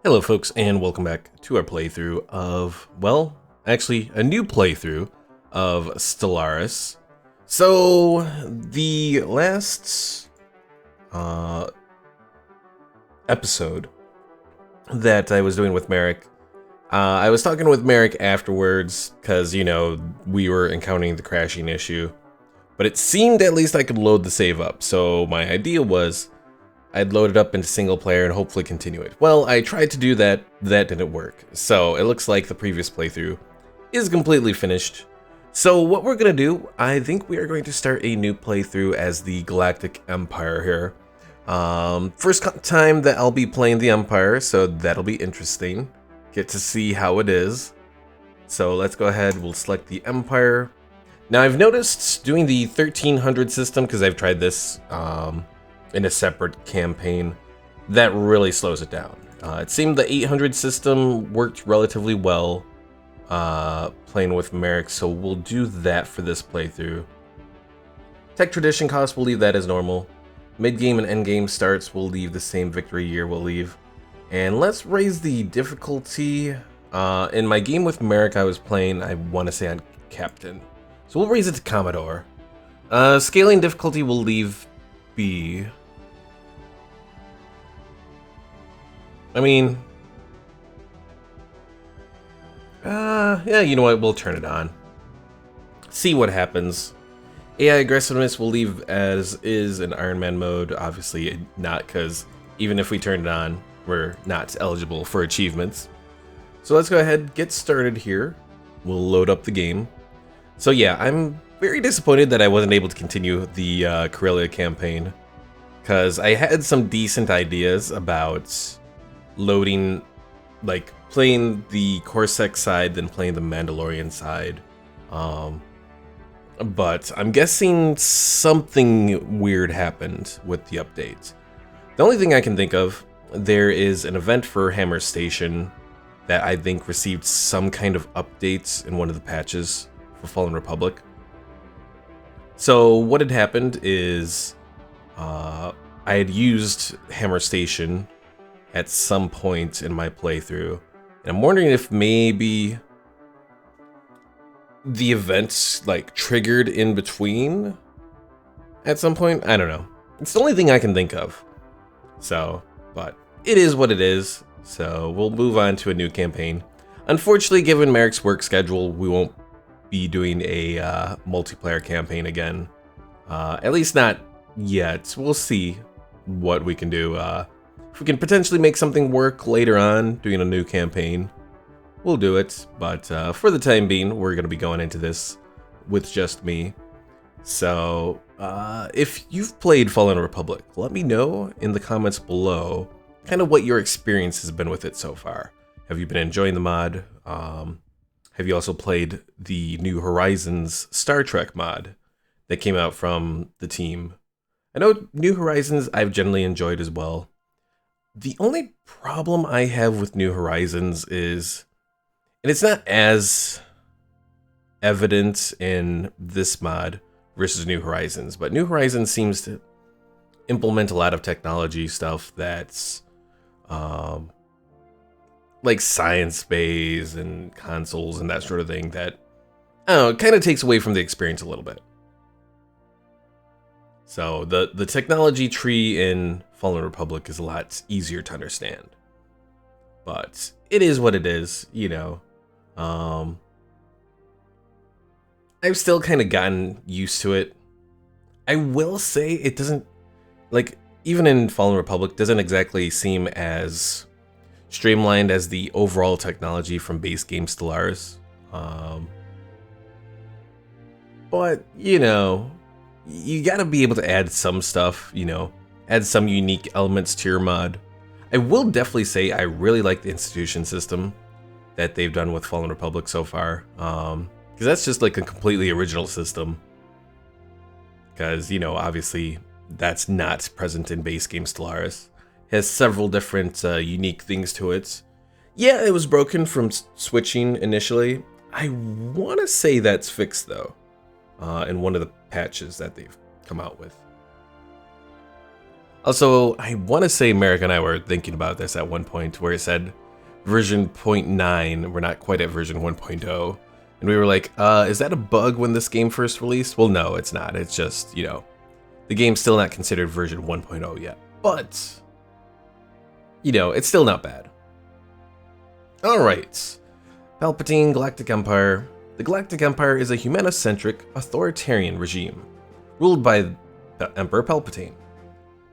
Hello folks, and welcome back to our playthrough of, well, actually a new playthrough of Stellaris. So, the last episode that I was doing with Merrick, I was talking with Merrick afterwards, because, you know, we were encountering the crashing issue, but it seemed at least I could load the save up, so my idea was I'd load it up into single player and hopefully continue it. Well, I tried to do that, that didn't work. So it looks like the previous playthrough is completely finished. So what we're gonna do, I think we are going to start a new playthrough as the Galactic Empire here. First time that I'll be playing the Empire, so that'll be interesting. Get to see how it is. So let's go ahead, we'll select the Empire. Now I've noticed doing the 1300 system, because I've tried this, in a separate campaign, that really slows it down. It seemed the 800 system worked relatively well playing with Merrick, so we'll do that for this playthrough. Tech tradition cost, we'll leave that as normal. Mid-game and end-game starts, we'll leave the same. Victory year, we'll leave. And let's raise the difficulty. In my game with Merrick, I was playing, I want to say, on Captain. So we'll raise it to Commodore. Scaling difficulty, we'll leave B. I mean, yeah, you know what, we'll turn it on. See what happens. AI aggressiveness we'll leave as is in Iron Man mode. Obviously not, because even if we turn it on, we're not eligible for achievements. So let's go ahead, get started here. We'll load up the game. So yeah, I'm very disappointed that I wasn't able to continue the Corellia campaign, because I had some decent ideas about loading, like playing the Corsair side, then playing the Mandalorian side. But I'm guessing something weird happened with the update. The only thing I can think of, there is an event for Hammer Station that I think received some kind of updates in one of the patches for Fallen Republic. So what had happened is I had used Hammer Station at some point in my playthrough, and I'm wondering if maybe the events like triggered in between at some point. I don't know. It's the only thing I can think of. So, but it is what it is. So we'll move on to a new campaign. Unfortunately, given Merrick's work schedule, we won't be doing a multiplayer campaign again. At least not yet. We'll see what we can do. If we can potentially make something work later on, doing a new campaign, we'll do it. But for the time being, we're going to be going into this with just me. So if you've played Fallen Republic, let me know in the comments below kind of what your experience has been with it so far. Have you been enjoying the mod? Have you also played the New Horizons Star Trek mod that came out from the team? I know New Horizons I've generally enjoyed as well. The only problem I have with New Horizons is, and it's not as evident in this mod versus New Horizons, but New Horizons seems to implement a lot of technology stuff that's like science-based and consoles and that sort of thing that, I don't know, kind of takes away from the experience a little bit. So the technology tree in Fallen Republic is a lot easier to understand. But it is what it is, you know. I've still kind of gotten used to it. I will say it doesn't, like, even in Fallen Republic, doesn't exactly seem as streamlined as the overall technology from base game Stellaris. But, you know, you gotta be able to add some stuff, you know, add some unique elements to your mod. I will definitely say I really like the institution system that they've done with Fallen Republic so far, because that's just like a completely original system. Because, you know, obviously that's not present in base game Stellaris. It has several different unique things to it. Yeah, it was broken from switching initially. I want to say that's fixed though, in one of the patches that they've come out with. Also, I want to say Merrick and I were thinking about this at one point where it said version 0.9, we're not quite at version 1.0. And we were like, is that a bug when this game first released? Well, no, it's not. It's just, you know, the game's still not considered version 1.0 yet. But, you know, it's still not bad. Alright. Palpatine, Galactic Empire. The Galactic Empire is a humanocentric, authoritarian regime, ruled by Emperor Palpatine,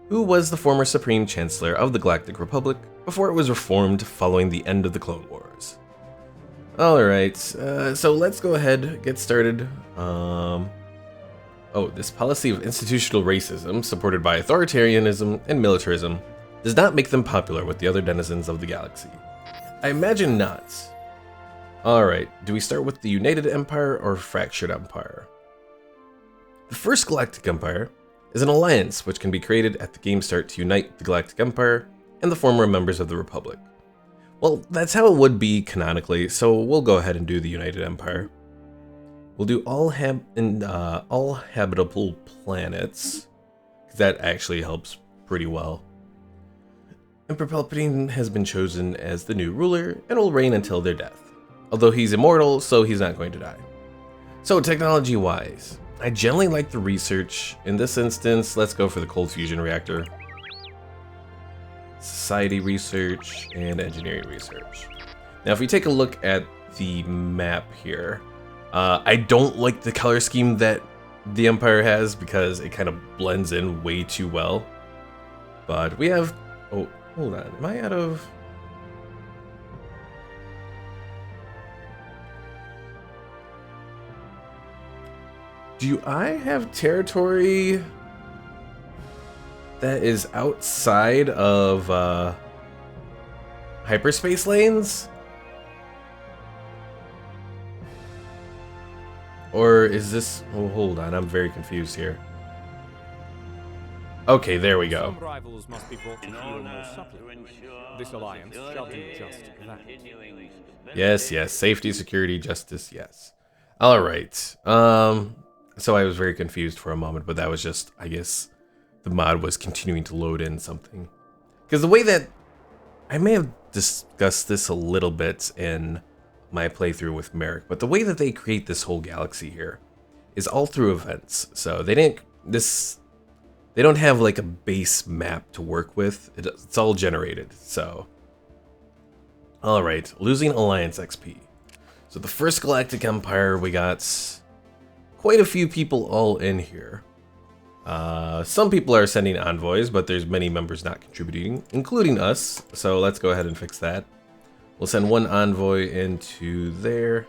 who was the former Supreme Chancellor of the Galactic Republic before it was reformed following the end of the Clone Wars. Alright, so let's go ahead, get started. This policy of institutional racism, supported by authoritarianism and militarism, does not make them popular with the other denizens of the galaxy. I imagine not. Alright, do we start with the United Empire or Fractured Empire? The first Galactic Empire is an alliance which can be created at the game start to unite the Galactic Empire and the former members of the Republic. Well, that's how it would be canonically, so we'll go ahead and do the United Empire. We'll do all habitable planets, because that actually helps pretty well. Emperor Palpatine has been chosen as the new ruler and will reign until their death. Although he's immortal, so he's not going to die. So technology-wise, I generally like the research. In this instance, let's go for the cold fusion reactor. Society research and engineering research. Now, if we take a look at the map here, I don't like the color scheme that the Empire has because it kind of blends in way too well. But we have... Oh, hold on. Am I out of... Do I have territory that is outside of hyperspace lanes? Or is this... Oh, hold on, I'm very confused here. Okay, there we go. Some rivals must be brought to heel more subtly. This alliance shall do just that. Yes, yes. Safety, security, justice, yes. Alright. So I was very confused for a moment, but that was just, I guess, the mod was continuing to load in something. Because the way that... I may have discussed this a little bit in my playthrough with Merrick, but the way that they create this whole galaxy here is all through events. So they didn't... They don't have like a base map to work with. It's all generated, so... Alright, losing Alliance XP. So the first Galactic Empire, we got quite a few people all in here. Some people are sending envoys, but there's many members not contributing, including us. So let's go ahead and fix that. We'll send one envoy into there.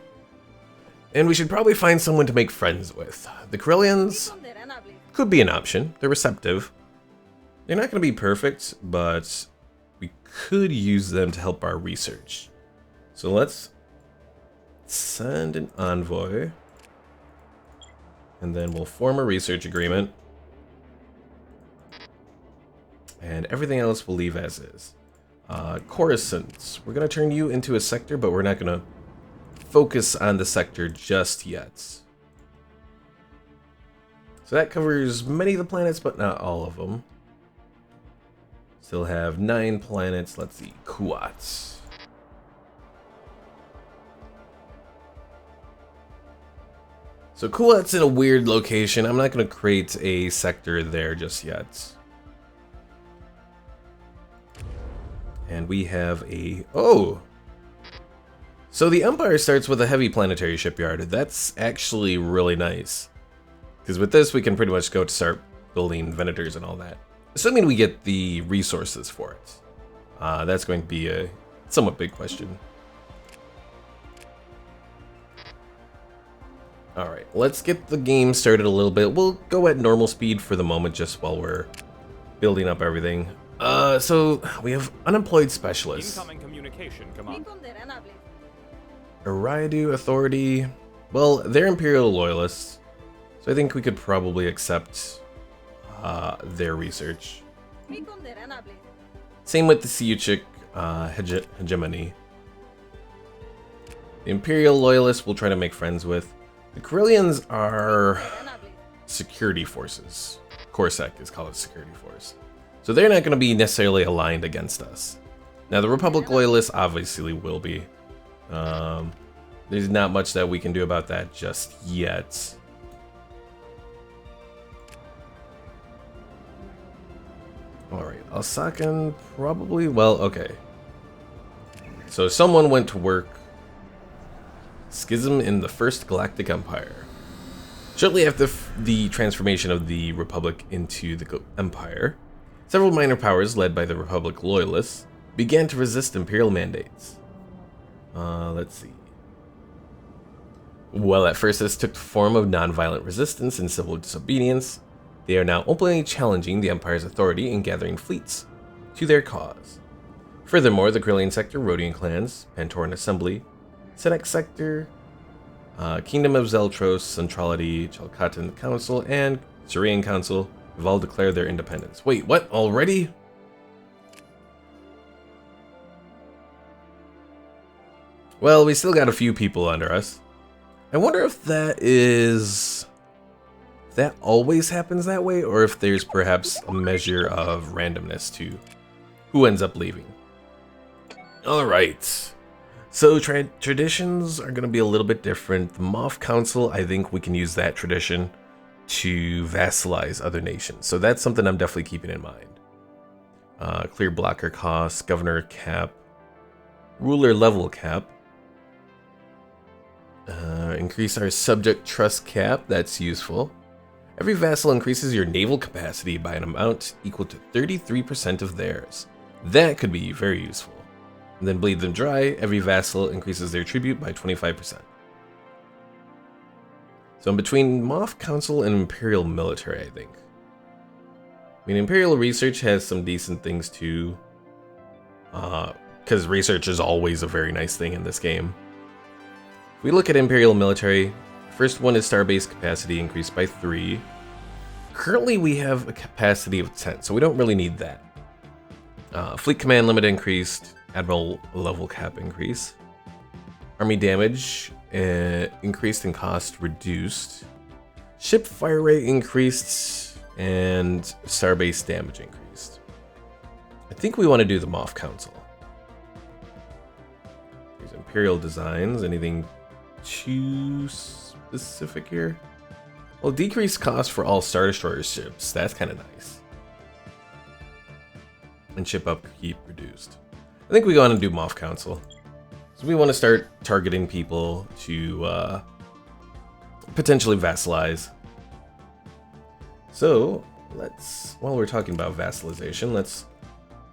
And we should probably find someone to make friends with. The Corellians could be an option. They're receptive. They're not going to be perfect, but we could use them to help our research. So let's send an envoy. And then we'll form a research agreement. And everything else we'll leave as is. Coruscant, we're going to turn you into a sector, but we're not going to focus on the sector just yet. So that covers many of the planets, but not all of them. Still have 9 planets. Let's see, Kuat. So Kuat's in a weird location. I'm not going to create a sector there just yet. And we have a... Oh! So the Empire starts with a heavy planetary shipyard. That's actually really nice. Because with this, we can pretty much go to start building Venators and all that. Assuming we get the resources for it. That's going to be a somewhat big question. Alright, let's get the game started a little bit. We'll go at normal speed for the moment, just while we're building up everything. So we have unemployed specialists. Incoming communication command. Ariadu Authority. Well, they're Imperial loyalists, so I think we could probably accept their research. Same with the Siuchik hegemony. The Imperial loyalists we'll try to make friends with. The Corellians are security forces. Corsac is called a security force. So So they're not going to be necessarily aligned against us. Now, the Republic Loyalists obviously will be. There's not much that we can do about that just yet. Alright, Alsakan probably, well, okay. So someone went to work. Schism in the First Galactic Empire. Shortly after the transformation of the Republic into the Empire, several minor powers led by the Republic Loyalists began to resist Imperial mandates. Let's see. Well, at first this took the form of non-violent resistance and civil disobedience. They are now openly challenging the Empire's authority and gathering fleets to their cause. Furthermore, the Corellian Sector, Rhodian clans, Pantoran Assembly, Senex Sector, Kingdom of Zeltros, Centrality, Chalcatan Council, and Surian Council have all declared their independence. Wait, what? Already? Well, we still got a few people under us. I wonder if that always happens that way, or if there's perhaps a measure of randomness to who ends up leaving. Alright. So traditions are going to be a little bit different. The Moff Council, I think we can use that tradition to vassalize other nations. So that's something I'm definitely keeping in mind. Clear blocker costs, governor cap, ruler level cap. Increase our subject trust cap, that's useful. Every vassal increases your naval capacity by an amount equal to 33% of theirs. That could be very useful. And then bleed them dry, every vassal increases their tribute by 25%. So I'm between Moff Council and Imperial Military, I think. I mean, Imperial Research has some decent things too. Because research is always a very nice thing in this game. If we look at Imperial Military, first one is starbase capacity increased by 3. Currently we have a capacity of 10, so we don't really need that. Fleet command limit increased, admiral level cap increase. Army damage increased and cost reduced. Ship fire rate increased, and starbase damage increased. I think we want to do the Moff Council. Here's Imperial designs, anything too specific here? Well, decreased cost for all Star Destroyer ships. That's kind of nice. And ship upkeep reduced. I think we go on and do Moff Council. So we want to start targeting people to potentially vassalize. So let's, while we're talking about vassalization, let's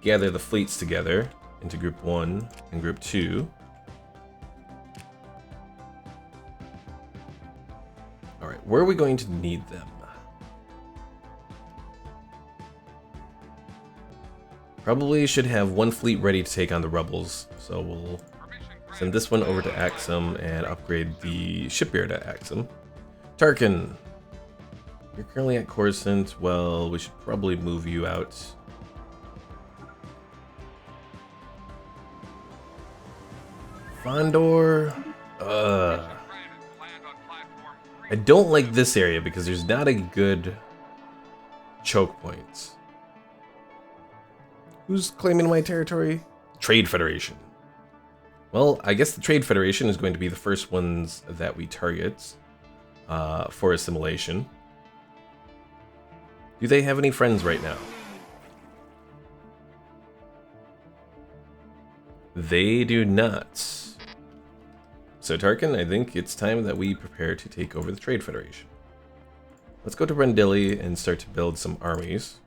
gather the fleets together into Group 1 and Group 2. Alright, where are we going to need them? Probably should have one fleet ready to take on the rebels, so we'll send this one over to Axum and upgrade the shipyard at Axum. Tarkin, you're currently at Coruscant. Well, we should probably move you out. Fondor, I don't like this area because there's not a good choke point. Who's claiming my territory? Trade Federation. Well, I guess the Trade Federation is going to be the first ones that we target for assimilation. Do they have any friends right now? They do not. So Tarkin, I think it's time that we prepare to take over the Trade Federation. Let's go to Rendili and start to build some armies.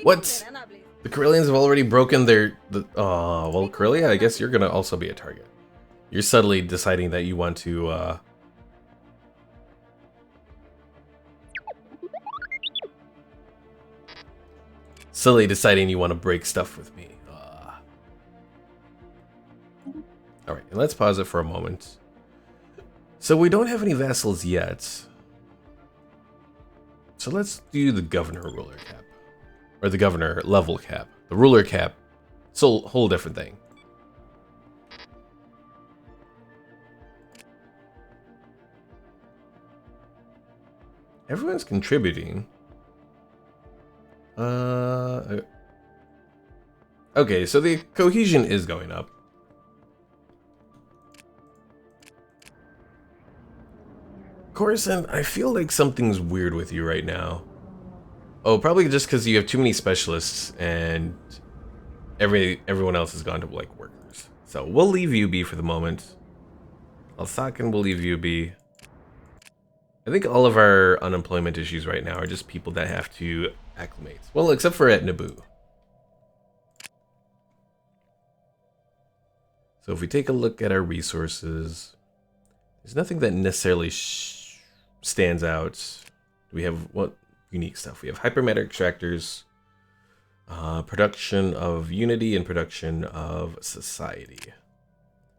What? The Corellians have already broken their... well, Corellia, I guess you're gonna also be a target. You're subtly deciding that you want to, Subtly deciding you want to break stuff with me. Alright, and let's pause it for a moment. So we don't have any vassals yet. So let's do the governor ruler cap. Or the governor level cap. The ruler cap, it's a whole different thing. Everyone's contributing. Okay, so the cohesion is going up. Coruscant, I feel like something's weird with you right now. Oh, probably just because you have too many specialists and everyone else has gone to like workers. So we'll leave you be for the moment. Alsakan will leave you be. I think all of our unemployment issues right now are just people that have to acclimate. Well, except for at Naboo. So if we take a look at our resources, there's nothing that necessarily stands out. We have what unique stuff? We have hypermatter extractors, production of unity, and production of society.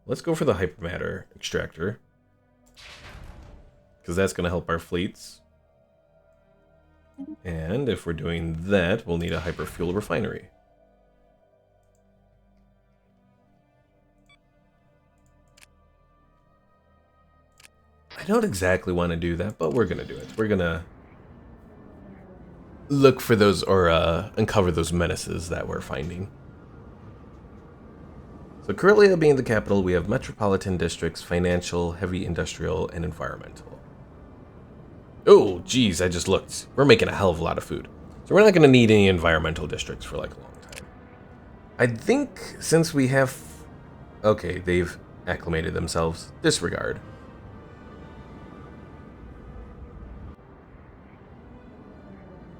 Let's go for the hypermatter extractor, because that's going to help our fleets. And if we're doing that, we'll need a hyperfuel refinery. I don't exactly want to do that, but we're going to do it. We're going to look for those, or uncover those menaces that we're finding. So Corellia being the capital, we have metropolitan districts, financial, heavy industrial, and environmental. Oh, geez, I just looked. We're making a hell of a lot of food. So we're not going to need any environmental districts for like a long time. I think since we have... Okay, they've acclimated themselves. Disregard.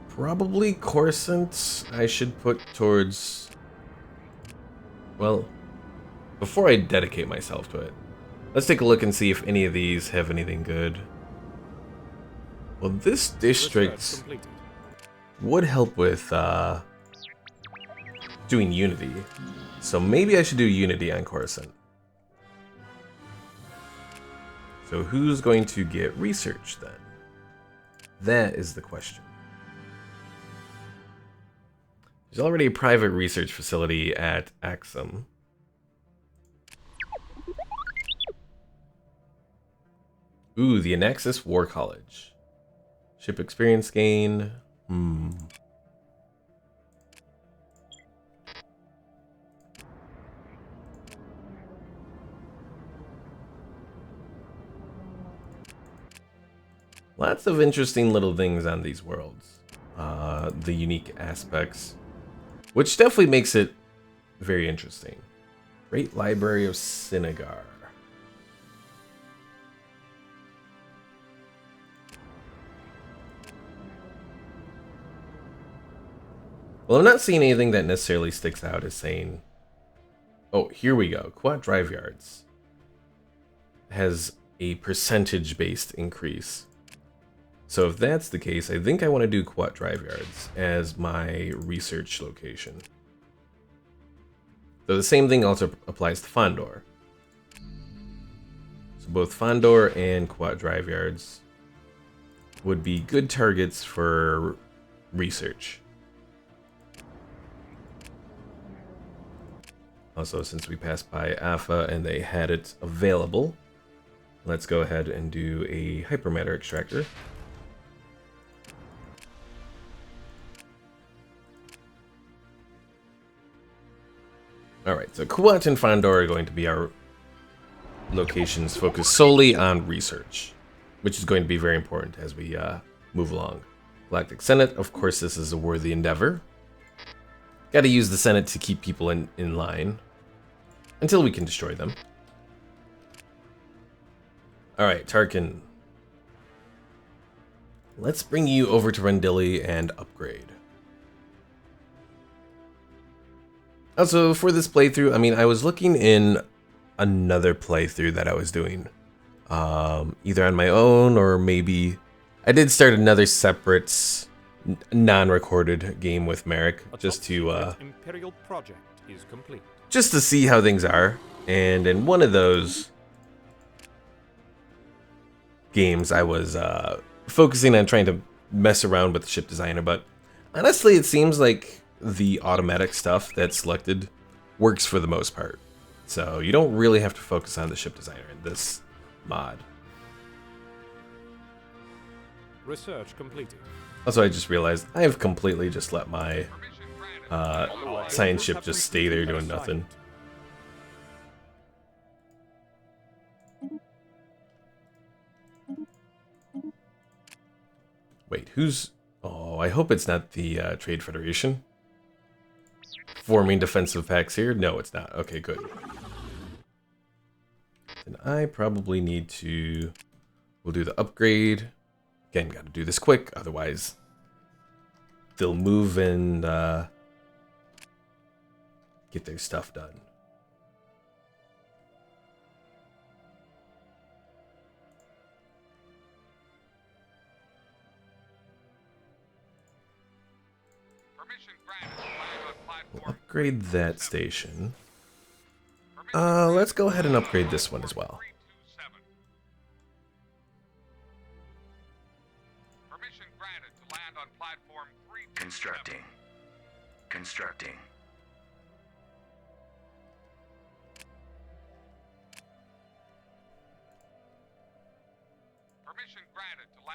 Probably Coruscant I should put towards... Well, before I dedicate myself to it, let's take a look and see if any of these have anything good. Well, this district would help with doing Unity. So maybe I should do Unity on Coruscant. So who's going to get research then? That is the question. There's already a private research facility at Axum. Ooh, the Anaxis War College. Ship experience gain. Lots of interesting little things on these worlds. The unique aspects. Which definitely makes it very interesting. Great Library of Sinagar. Well, I'm not seeing anything that necessarily sticks out as saying... Oh, here we go. Quad Drive Yards has a percentage-based increase. So if that's the case, I think I want to do Quad Drive Yards as my research location. So the same thing also applies to Fondor. So both Fondor and Quad Drive Yards would be good targets for research. Also, since we passed by Alpha and they had it available, let's go ahead and do a hypermatter extractor. Alright, so Kuat and Fondor are going to be our locations focused solely on research, which is going to be very important as we move along. Galactic Senate, of course, this is a worthy endeavor. Got to use the Senate to keep people in line until we can destroy them. Alright, Tarkin. Let's bring you over to Rendili and upgrade. Also, for this playthrough, I mean, I was looking in another playthrough that I was doing. Either on my own or maybe... I did start another separate, non-recorded game with Merrick, just to, Imperial project is complete. just to see how things are. And in one of those games, I was focusing on trying to mess around with the ship designer, but honestly, it seems like the automatic stuff that's selected works for the most part. So you don't really have to focus on the ship designer in this mod. Research completed. Also, I just realized I have completely just let my science ship just stay there doing nothing. Wait, who's... Oh, I hope it's not the Trade Federation. Forming defensive packs here? No, it's not. Okay, good. Then I probably need to... We'll do the upgrade. Again, gotta do this quick, otherwise they'll move and get their stuff done. We'll upgrade that station. Let's go ahead and upgrade this one as well. Constructing. Constructing.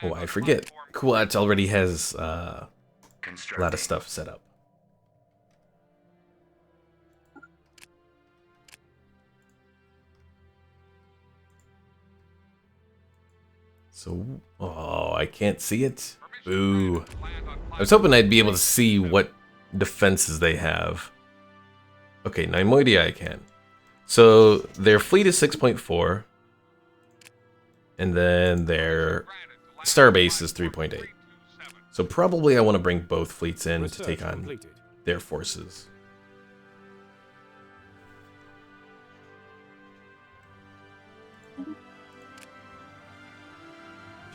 Oh, I forget. Kuat already has a lot of stuff set up. So, oh, I can't see it. Boo. I was hoping I'd be able to see what defenses they have. Okay, Neimoidia I can. So, their fleet is 6.4. And then their starbase is 3.8. So probably I want to bring both fleets in to take on their forces.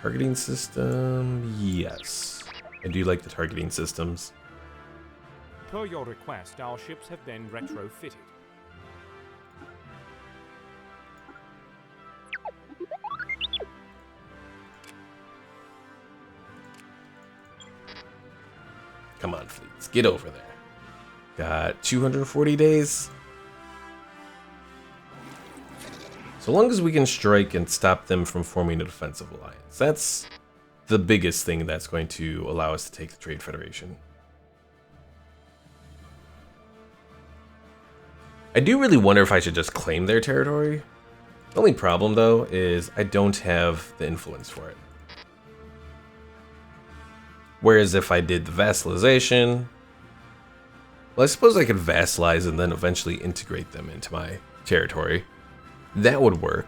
Targeting system, yes. I do like the targeting systems. Per your request, our ships have been retrofitted. Come on, fleets, get over there. Got 240 days. So long as we can strike and stop them from forming a defensive alliance. That's the biggest thing that's going to allow us to take the Trade Federation. I do really wonder if I should just claim their territory. The only problem, though, is I don't have the influence for it. Whereas if I did the vassalization, well, I suppose I could vassalize and then eventually integrate them into my territory. That would work.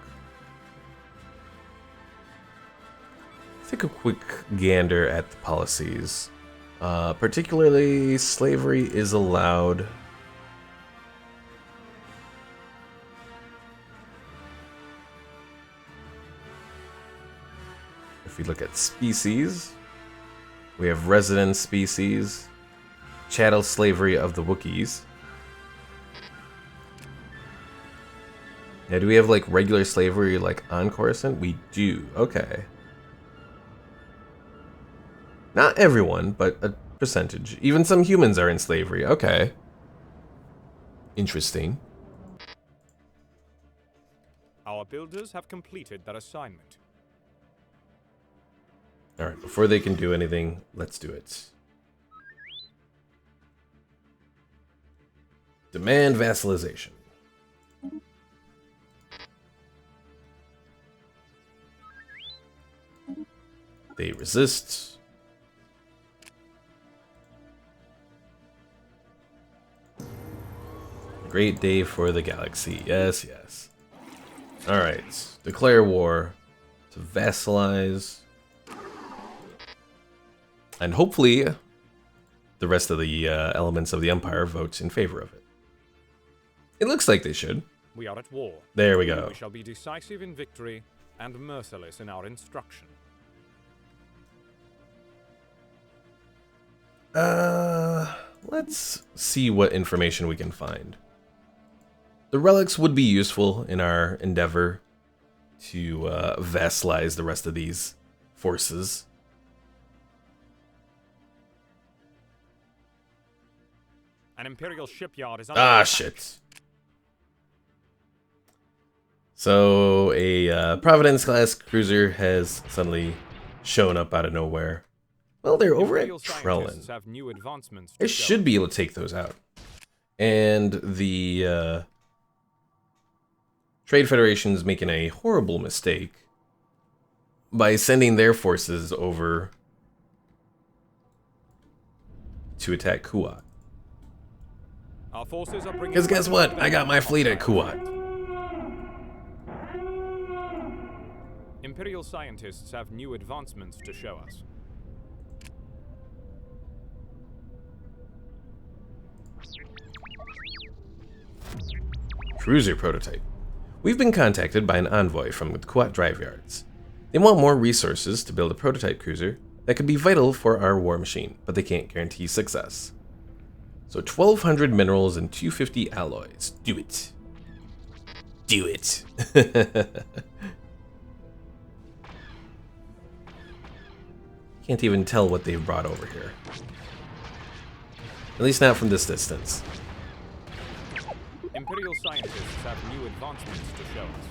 Take a quick gander at the policies. Particularly, slavery is allowed. If we look at species, we have resident species, chattel slavery of the Wookiees. Now, do we have like regular slavery like on Coruscant? We do. Okay. Not everyone, but a percentage. Even some humans are in slavery. Okay. Interesting. Our builders have completed their assignment. Alright, before they can do anything, let's do it. Demand vassalization. They resist. Great day for the galaxy. Yes, yes. Alright, declare war to vassalize. And hopefully, the rest of the elements of the Empire vote in favor of it. It looks like they should. We are at war. There we go. We shall be decisive in victory and merciless in our instruction. Let's see what information we can find. The relics would be useful in our endeavor to vassalize the rest of these forces. An Imperial shipyard is under Ah, attack. shit. So, a Providence-class cruiser has suddenly showing up out of nowhere. Well, they're over at Imperial Trellin. scientists have new advancements Well, they're over at Imperial Trellin. scientists have new advancements I to should show. be able to take those out. And the Trade Federation's making a horrible mistake by sending their forces over to attack Kuat. Our forces are bringing. Because guess what? I got my fleet at Kuat. Imperial scientists have new advancements to show us. Cruiser prototype. We've been contacted by an envoy from the Kuat drive yards. They want more resources to build a prototype cruiser that could be vital for our war machine, but they can't guarantee success. So 1,200 minerals and 250 alloys. Do it. Do it. Can't even tell what they've brought over here. At least not from this distance. Imperial scientists have new advancements to show us.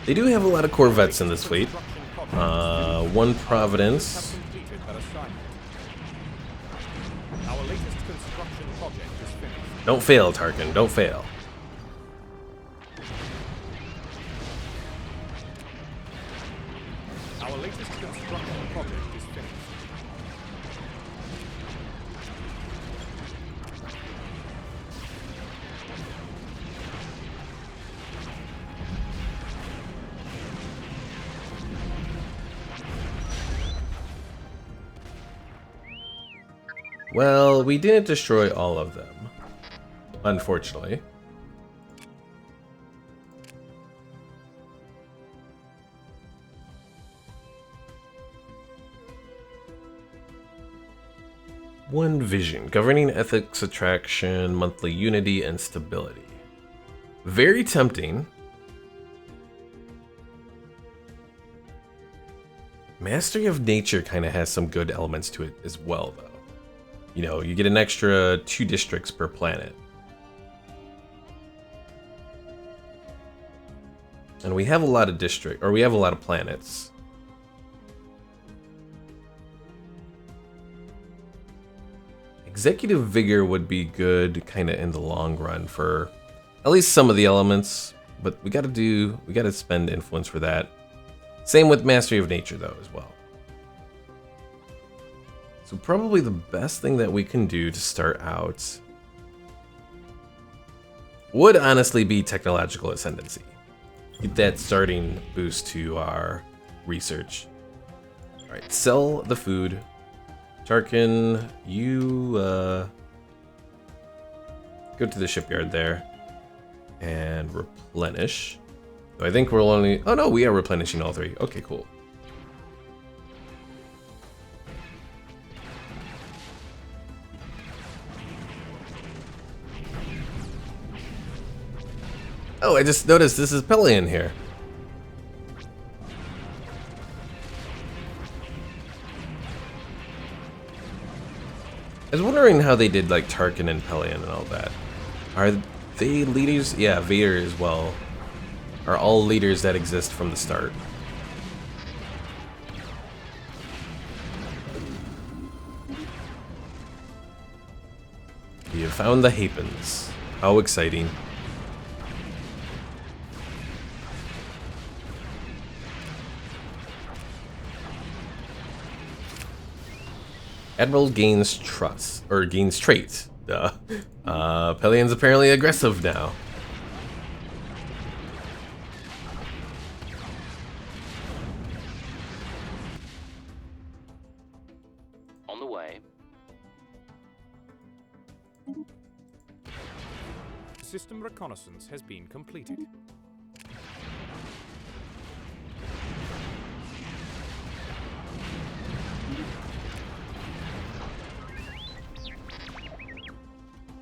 They do have a lot of Corvettes in this fleet. One Providence. Have completed their assignment. Our latest construction project is finished. Don't fail, Tarkin. Don't fail. Our latest construction project is finished. Well, we didn't destroy all of them, unfortunately. One vision, governing ethics, attraction, monthly unity, and stability. Very tempting. Mastery of nature kind of has some good elements to it as well, though. You know, you get an extra 2 districts per planet. And we have a lot of we have a lot of planets. Executive vigor would be good kind of in the long run for at least some of the elements, but we got to spend influence for that. Same with mastery of nature though as well. So probably the best thing that we can do to start out would honestly be technological ascendancy. Get that starting boost to our research. All right, sell the food. Tarkin, you go to the shipyard there and replenish. I think we're only... Oh no, we are replenishing all 3. Okay, cool. Oh, I just noticed this is Pelion here. I was wondering how they did like Tarkin and Pelion and all that. Are they leaders? Yeah, Vader as well. Are all leaders that exist from the start. You found the Hapens. How exciting. Admiral gains trust, or gains traits. Duh. Pelion's apparently aggressive now. On the way. System reconnaissance has been completed.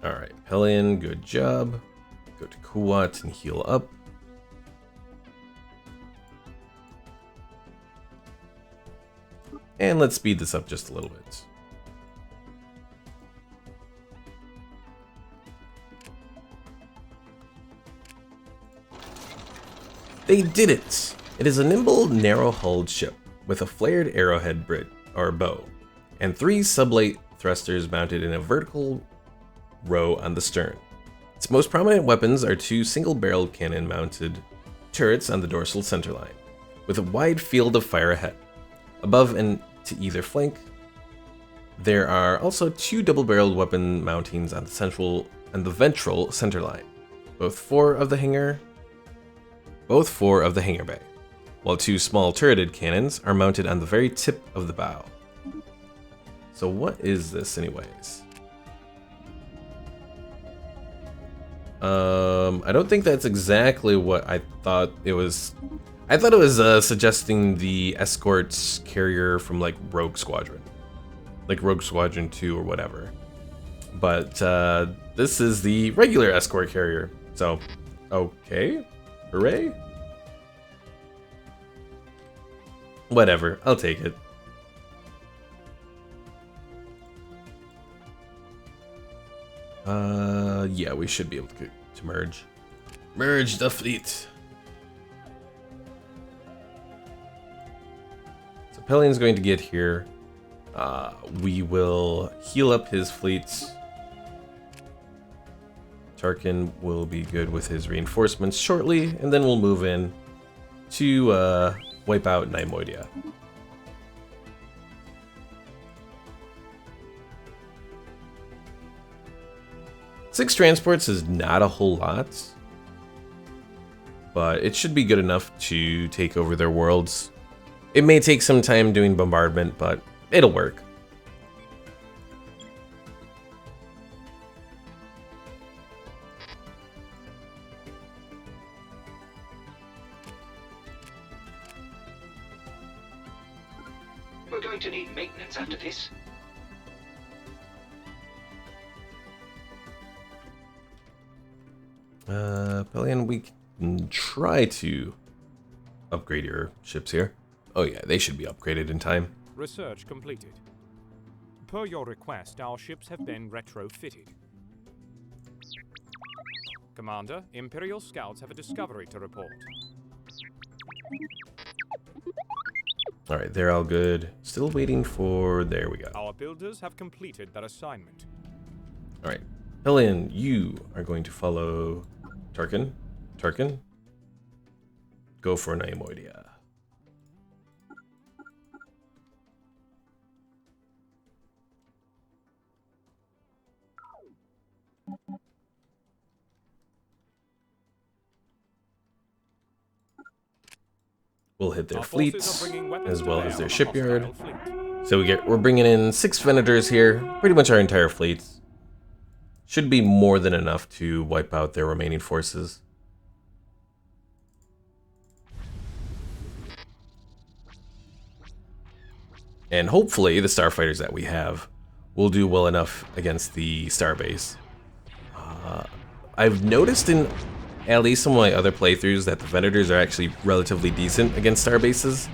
Alright, Pelion, good job. Go to Kuat and heal up. And let's speed this up just a little bit. They did it! It is a nimble, narrow-hulled ship with a flared arrowhead bow, and 3 sublight thrusters mounted in a vertical row on the stern. Its most prominent weapons are 2 single-barreled cannon-mounted turrets on the dorsal centerline, with a wide field of fire ahead. Above and to either flank, there are also 2 double-barreled weapon mountings on the central and the ventral centerline, both four of the hangar bay, while 2 small turreted cannons are mounted on the very tip of the bow. So what is this anyways? I don't think that's exactly what I thought it was. I thought it was suggesting the escort carrier from like Rogue Squadron. Like Rogue Squadron 2 or whatever. But this is the regular escort carrier. So, okay. Hooray. Whatever, I'll take it. Yeah, we should be able to merge. Merge the fleet. So Pellion's going to get here. We will heal up his fleets. Tarkin will be good with his reinforcements shortly, and then we'll move in to wipe out Neimoidia. Six transports is not a whole lot, but it should be good enough to take over their worlds. It may take some time doing bombardment, but it'll work. We're going to need maintenance after this. Pellion, we can try to upgrade your ships here. Oh yeah, they should be upgraded in time. Research completed. Per your request, our ships have been retrofitted. Commander, Imperial scouts have a discovery to report. Alright, they're all good. Still waiting for... there we go. Our builders have completed their assignment. Alright. Pellion, you are going to follow Tarkin. Tarkin, go for Neimoidia. We'll hit their fleets as well as their shipyard. So we're bringing in 6 Venators here, pretty much our entire fleet. Should be more than enough to wipe out their remaining forces. And hopefully the starfighters that we have will do well enough against the starbase. I've noticed in at least some of my other playthroughs that the Venators are actually relatively decent against starbases.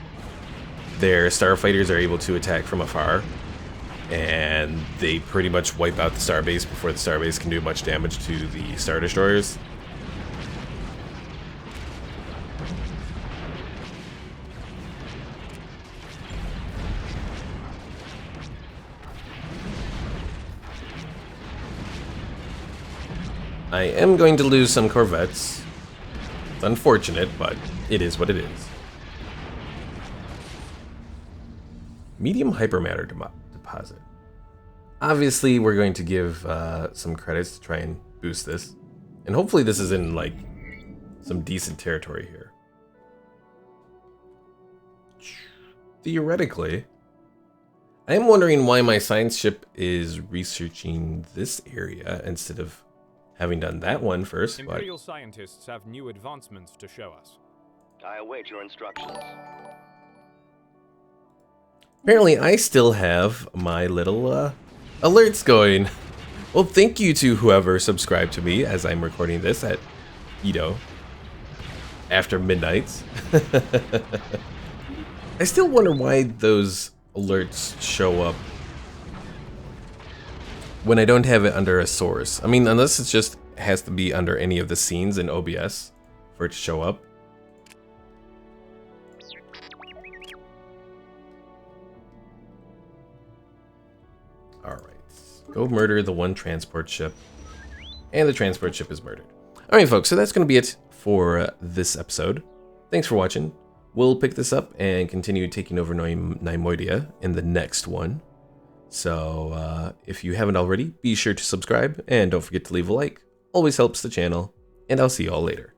Their starfighters are able to attack from afar, and they pretty much wipe out the starbase before the starbase can do much damage to the Star Destroyers. I am going to lose some corvettes. It's unfortunate, but it is what it is. Medium hypermatter deposit. Obviously, we're going to give some credits to try and boost this. And hopefully this is in, like, some decent territory here. Theoretically, I am wondering why my science ship is researching this area instead of having done that one first. Imperial scientists have new advancements to show us. I await your instructions. Apparently, I still have my little alerts going. Well, thank you to whoever subscribed to me as I'm recording this at, you know, after midnight. I still wonder why those alerts show up when I don't have it under a source. I mean, unless it just has to be under any of the scenes in OBS for it to show up. Alright. Go murder the one transport ship. And the transport ship is murdered. Alright, folks, so that's going to be it for this episode. Thanks for watching. We'll pick this up and continue taking over Neimoidia in the next one. So, if you haven't already, be sure to subscribe, and don't forget to leave a like. Always helps the channel, and I'll see you all later.